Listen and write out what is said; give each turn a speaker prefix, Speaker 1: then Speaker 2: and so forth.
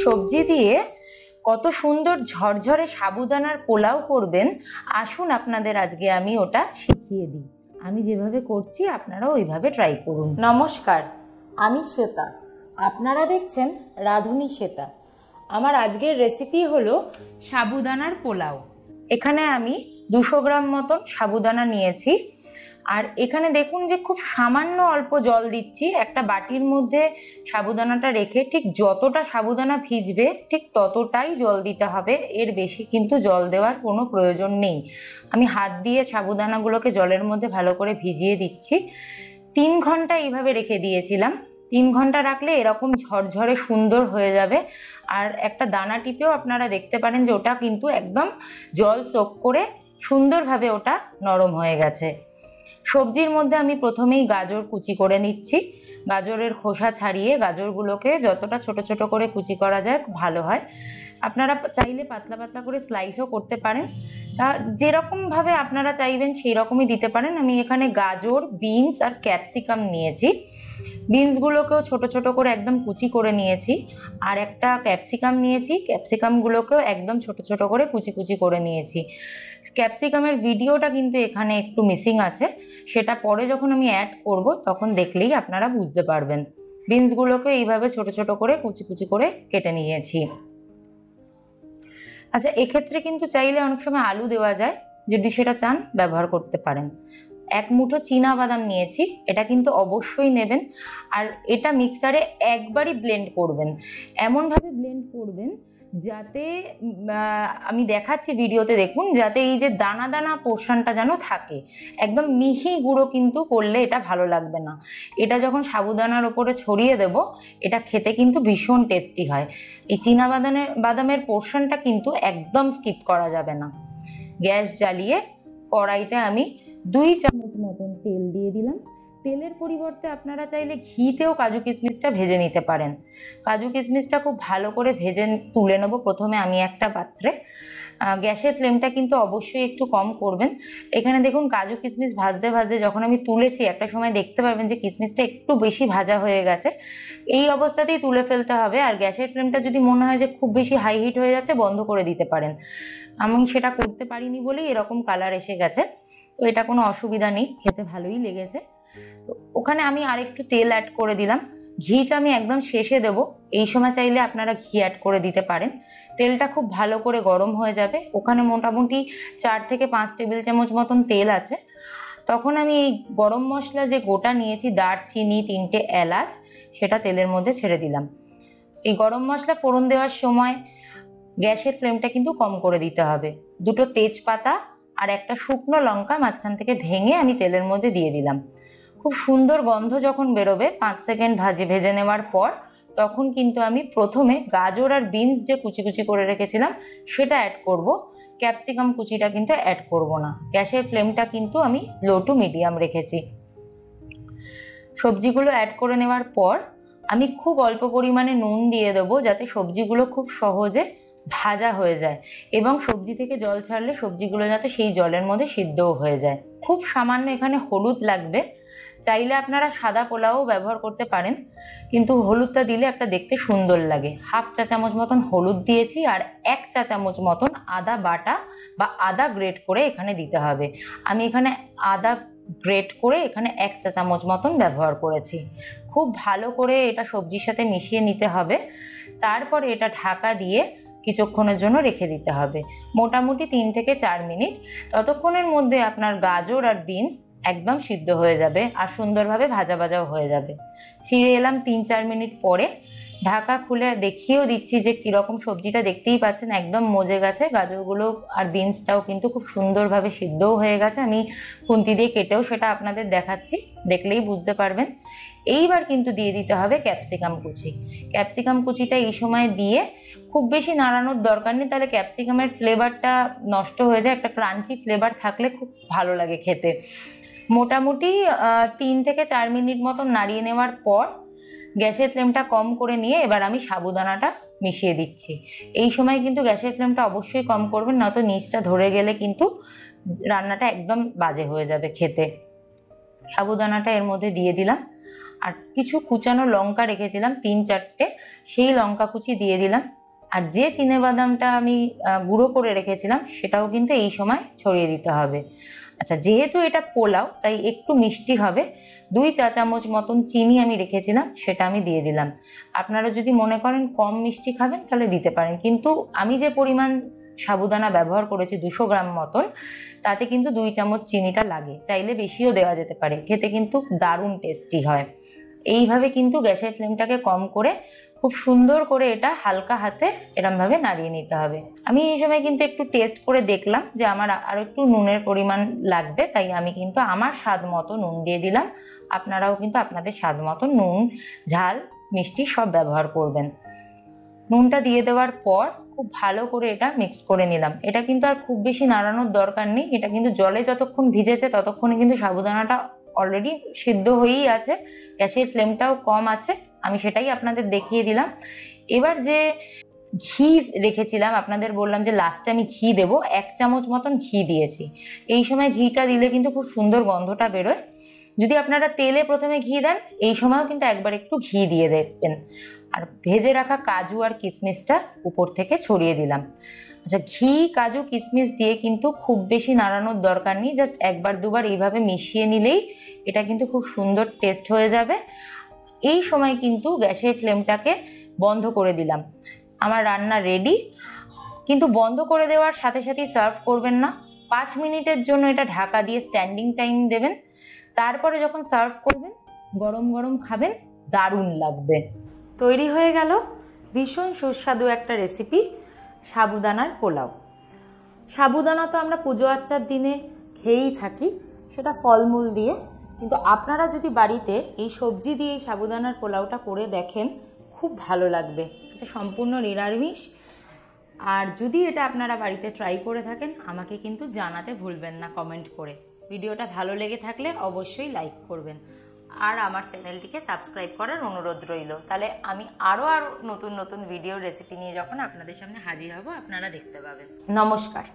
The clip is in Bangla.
Speaker 1: সবজি দিয়ে কত সুন্দর ঝরঝরে সাবুদানার পোলাও করবেন, আসুন আপনাদের আজকে আমি ওটা শিখিয়ে দিই। আমি যেভাবে করছি আপনারাও ওইভাবে ট্রাই করুন। নমস্কার, আমি শ্বেতা, আপনারা দেখছেন রাঁধুনি শ্বেতা। আমার আজকের রেসিপি হলো সাবুদানার পোলাও। এখানে আমি 200 গ্রাম মতন সাবুদানা নিয়েছি। আর এখানে দেখুন যে খুব সামান্য অল্প জল দিচ্ছি। একটা বাটির মধ্যে সাবুদানাটা রেখে ঠিক যতটা সাবুদানা ভিজবে ঠিক ততটাই জল দিতে হবে, এর বেশি কিন্তু জল দেওয়ার কোনো প্রয়োজন নেই। আমি হাত দিয়ে সাবুদানাগুলোকে জলের মধ্যে ভালো করে ভিজিয়ে দিচ্ছি। 3 ঘন্টা এইভাবে রেখে দিয়েছিলাম। 3 ঘন্টা রাখলে এরকম ঝরঝরে সুন্দর হয়ে যাবে। আর একটা দানা টিপেও আপনারা দেখতে পারেন যে ওটা কিন্তু একদম জল সোক করে সুন্দরভাবে ওটা নরম হয়ে গেছে। সবজির মধ্যে আমি প্রথমেই গাজর কুচি করে নিচ্ছি। গাজরের খোসা ছাড়িয়ে গাজরগুলোকে যতটা ছোট ছোট করে কুচি করা যায় ভালো হয়। আপনারা চাইলে পাতলা পাতলা করে স্লাইসও করতে পারেন, তা যেরকমভাবে আপনারা চাইবেন সেই রকমই দিতে পারেন। আমি এখানে গাজর, বিনস আর ক্যাপসিকাম নিয়েছি। বিনসগুলোকেও ছোট ছোট করে একদম কুচি করে নিয়েছি। আর একটা ক্যাপসিকাম নিয়েছি, ক্যাপসিকামগুলোকেও একদম ছোট ছোট করে কুচি কুচি করে নিয়েছি। ক্যাপসিকামের ভিডিওটা কিন্তু এখানে একটু মিসিং আছে, সেটা পরে যখন আমি অ্যাড করব তখন দেখলেই আপনারা বুঝতে পারবেন। বিনসগুলোকে এইভাবে ছোট ছোট করে কুচি কুচি করে কেটে নিয়েছি। আচ্ছা, এক্ষেত্রে কিন্তু চাইলে অনেক সময় আলু দেওয়া যায়, যদি সেটা চান ব্যবহার করতে পারেন। 1 মুঠো চীনা বাদাম নিয়েছি, এটা কিন্তু অবশ্যই নেবেন। আর এটা মিক্সারে একবারই ব্লেন্ড করবেন, এমনভাবে ব্লেন্ড করবেন যাতে আমি দেখাচ্ছি ভিডিওতে, দেখুন, যাতে এই যে দানা দানা পোর্শনটা যেন থাকে। একদম মিহি গুঁড়ো কিন্তু করলে এটা ভালো লাগবে না। এটা যখন সাবুদানার ওপরে ছড়িয়ে দেব, এটা খেতে কিন্তু ভীষণ টেস্টি হয়। এই চীনা বাদামের পোর্শনটা কিন্তু একদম স্কিপ করা যাবে না। গ্যাস জ্বালিয়ে কড়াইতে আমি 2 চামচ মতন তেল দিয়ে দিলাম। তেলের পরিবর্তে আপনারা চাইলে ঘিতেও কাজু কিশমিশটা ভেজে নিতে পারেন। কাজু কিশমিশটা খুব ভালো করে ভেজে তুলে নেব প্রথমে আমি একটা পাত্রে। গ্যাসের ফ্লেমটা কিন্তু অবশ্যই একটু কম করবেন। এখানে দেখুন কাজু কিশমিশ ভাজতে ভাজতে যখন আমি তুলেছি, একটা সময় দেখতে পারবেন যে কিশমিশটা একটু বেশি ভাজা হয়ে গেছে। এই অবস্থাতেই তুলে ফেলতে হবে। আর গ্যাসের ফ্লেমটা যদি মনে হয় যে খুব বেশি হাই হিট হয়ে যাচ্ছে, বন্ধ করে দিতে পারেন। আমি সেটা করতে পারিনি বলেই এরকম কালার এসে গেছে। তো এটা কোনো অসুবিধা নেই, খেতে ভালোই লেগেছে। তো ওখানে আমি আরেকটু তেল অ্যাড করে দিলাম। ঘিটা আমি একদম শেষে দেব, এই সময় চাইলে আপনারা ঘি অ্যাড করে দিতে পারেন। তেলটা খুব ভালো করে গরম হয়ে যাবে। ওখানে মোটামুটি 4 থেকে 5 টেবিল চামচ মতন তেল আছে। তখন আমি এই গরম মশলা যে গোটা নিয়েছি, দারচিনি, 3টে এলাচ, সেটা তেলের মধ্যে ছেড়ে দিলাম। এই গরম মশলা ফোড়ন দেওয়ার সময় গ্যাসের ফ্লেমটা কিন্তু কম করে দিতে হবে। 2টো তেজপাতা আর একটা শুকনো লঙ্কা মাঝখান থেকে ভেঙে আমি তেলের মধ্যে দিয়ে দিলাম। খুব সুন্দর গন্ধ যখন বেরোবে 5 সেকেন্ড ভেজে নেওয়ার পর, তখন কিন্তু আমি প্রথমে গাজর আর বিনস যে কুচি কুচি করে রেখেছিলাম সেটা অ্যাড করব। ক্যাপসিকাম কুচিটা কিন্তু অ্যাড করব না। গ্যাসের ফ্লেমটা কিন্তু আমি লো টু মিডিয়াম রেখেছি। সবজিগুলো অ্যাড করে নেওয়ার পর আমি খুব অল্প পরিমাণে নুন দিয়ে দেবো, যাতে সবজিগুলো খুব সহজে ভাজা হয়ে যায় এবং সবজি থেকে জল ছাড়লে সবজিগুলো যাতে সেই জলের মধ্যে সিদ্ধও হয়ে যায়। খুব সামান্য এখানে হলুদ লাগবে। চাইলে আপনারা সাদা পোলাও ব্যবহার করতে পারেন, কিন্তু হলুদটা দিলে একটা দেখতে সুন্দর লাগে। 1/2 চা চামচ মতন হলুদ দিয়েছি আর 1 চা চামচ মতন আদা বাটা বা আদা গ্রেট করে এখানে দিতে হবে। আমি এখানে আদা গ্রেট করে এখানে 1 চা চামচ মতন ব্যবহার করেছি। খুব ভালো করে এটা সবজির সাথে মিশিয়ে নিতে হবে। তারপরে এটা ঢাকা দিয়ে কিছুক্ষণের জন্য রেখে দিতে হবে, মোটামুটি 3 থেকে 4 মিনিট। ততক্ষণের মধ্যে আপনার গাজর আর বিনস একদম সিদ্ধ হয়ে যাবে আর সুন্দরভাবে ভাজা ভাজাও হয়ে যাবে। ফিরে এলাম 3-4 মিনিট পরে। ঢাকা খুলে দেখিয়েও দিচ্ছি যে কীরকম সবজিটা, দেখতেই পাচ্ছেন একদম মজে গেছে। গাজরগুলো আর বিনসটাও কিন্তু খুব সুন্দরভাবে সিদ্ধও হয়ে গেছে। আমি খুন্তি দিয়ে কেটেও সেটা আপনাদের দেখাচ্ছি, দেখলেই বুঝতে পারবেন। এইবার কিন্তু দিয়ে দিতে হবে ক্যাপসিকাম কুচি। ক্যাপসিকাম কুচিটা এই সময় দিয়ে খুব বেশি নাড়ানোর দরকার নেই, তাহলে ক্যাপসিকামের ফ্লেভারটা নষ্ট হয়ে যায়। একটা ক্রাঞ্চি ফ্লেভার থাকলে খুব ভালো লাগে খেতে। মোটামুটি 3 থেকে 4 মিনিট মতন নাড়িয়ে নেওয়ার পর গ্যাসের ফ্লেমটা কম করে নিয়ে এবার আমি সাবুদানাটা মিশিয়ে দিচ্ছি। এই সময় কিন্তু গ্যাসের ফ্লেমটা অবশ্যই কম করবেন, নয়তো নিচটা ধরে গেলে কিন্তু রান্নাটা একদম বাজে হয়ে যাবে খেতে। সাবুদানাটা এর মধ্যে দিয়ে দিলাম আর কিছু কুচানো লঙ্কা রেখেছিলাম 3-4টে, সেই লঙ্কা কুচি দিয়ে দিলাম। আর যে চিনেবাদামটা আমি গুঁড়ো করে রেখেছিলাম সেটাও কিন্তু এই সময় ছড়িয়ে দিতে হবে। আচ্ছা, যেহেতু এটা পোলাও তাই একটু মিষ্টি হবে, 2 চা চামচ মতন চিনি আমি রেখেছিলাম, সেটা আমি দিয়ে দিলাম। আপনারা যদি মনে করেন কম মিষ্টি খাবেন তাহলে দিতে পারেন, কিন্তু আমি যে পরিমাণ সাবুদানা ব্যবহার করেছি 200 গ্রাম মতন, তাতে কিন্তু 2 চামচ চিনিটা লাগে। চাইলে বেশিও দেওয়া যেতে পারে, খেতে কিন্তু দারুণ টেস্টি হয়। এইভাবে কিন্তু গ্যাসের ফ্লেমটাকে কম করে খুব সুন্দর করে এটা হালকা হাতে এরমভাবে নাড়িয়ে নিতে হবে। আমি এই সময় কিন্তু একটু টেস্ট করে দেখলাম যে আমার আরও একটু নুনের পরিমাণ লাগবে, তাই আমি কিন্তু আমার স্বাদ মতো নুন দিয়ে দিলাম। আপনারাও কিন্তু আপনাদের স্বাদ মতো নুন, ঝাল, মিষ্টি সব ব্যবহার করবেন। নুনটা দিয়ে দেওয়ার পর খুব ভালো করে এটা মিক্স করে নিলাম। এটা কিন্তু আর খুব বেশি নাড়ানোর দরকার নেই, এটা কিন্তু জলে যতক্ষণ ভিজেছে ততক্ষণে কিন্তু সাবুদানাটা অলরেডি সিদ্ধ হয়েই আছে, গ্যাসের ফ্লেমটাও কম আছে, আমি সেটাই আপনাদের দেখিয়ে দিলাম। এবার যে ঘি রেখেছিলাম, আপনাদের বললাম যে লাস্টে আমি ঘি দেবো, 1 চামচ মতন ঘি দিয়েছি। এই সময় ঘিটা দিলে কিন্তু খুব সুন্দর গন্ধটা বেরোয়। যদি আপনারা তেলে প্রথমে ঘি দেন, এই সময়ও কিন্তু একবার একটু ঘি দিয়ে দেবেন। আর ভেজে রাখা কাজু আর কিশমিশটা উপর থেকে ছড়িয়ে দিলাম। আচ্ছা, ঘি, কাজু, কিশমিশ দিয়ে কিন্তু খুব বেশি নাড়ানোর দরকার নেই, জাস্ট 1-2বার এইভাবে মিশিয়ে নিলেই এটা কিন্তু খুব সুন্দর টেস্ট হয়ে যাবে। এই সময় কিন্তু গ্যাসের ফ্লেমটাকে বন্ধ করে দিলাম। আমার রান্না রেডি, কিন্তু বন্ধ করে দেওয়ার সাথে সাথেই সার্ভ করবেন না, 5 মিনিটের জন্য এটা ঢাকা দিয়ে স্ট্যান্ডিং টাইম দেবেন। তারপরে যখন সার্ভ করবেন, গরম গরম খাবেন, দারুণ লাগবে। তৈরি হয়ে গেল ভীষণ সুস্বাদু একটা রেসিপি, সাবুদানার পোলাও। সাবুদানা তো আমরা পুজো আচ্চার দিনে খেয়েই থাকি, সেটা ফলমূল দিয়ে, কিন্তু আপনারা যদি বাড়িতে এই সবজি দিয়ে এই সাবুদানার পোলাওটা করে দেখেন, খুব ভালো লাগবে। এটা সম্পূর্ণ নিরামিষ। আর যদি এটা আপনারা বাড়িতে ট্রাই করে থাকেন, আমাকে কিন্তু জানাতে ভুলবেন না কমেন্ট করে। ভিডিওটা ভালো লেগে থাকলে অবশ্যই লাইক করবেন, আর আমার চ্যানেলটিকে সাবস্ক্রাইব করার অনুরোধ রইল। তাহলে আমি আরও নতুন নতুন ভিডিও রেসিপি নিয়ে যখন আপনাদের সামনে হাজির হব, আপনারা দেখতে পাবেন। নমস্কার।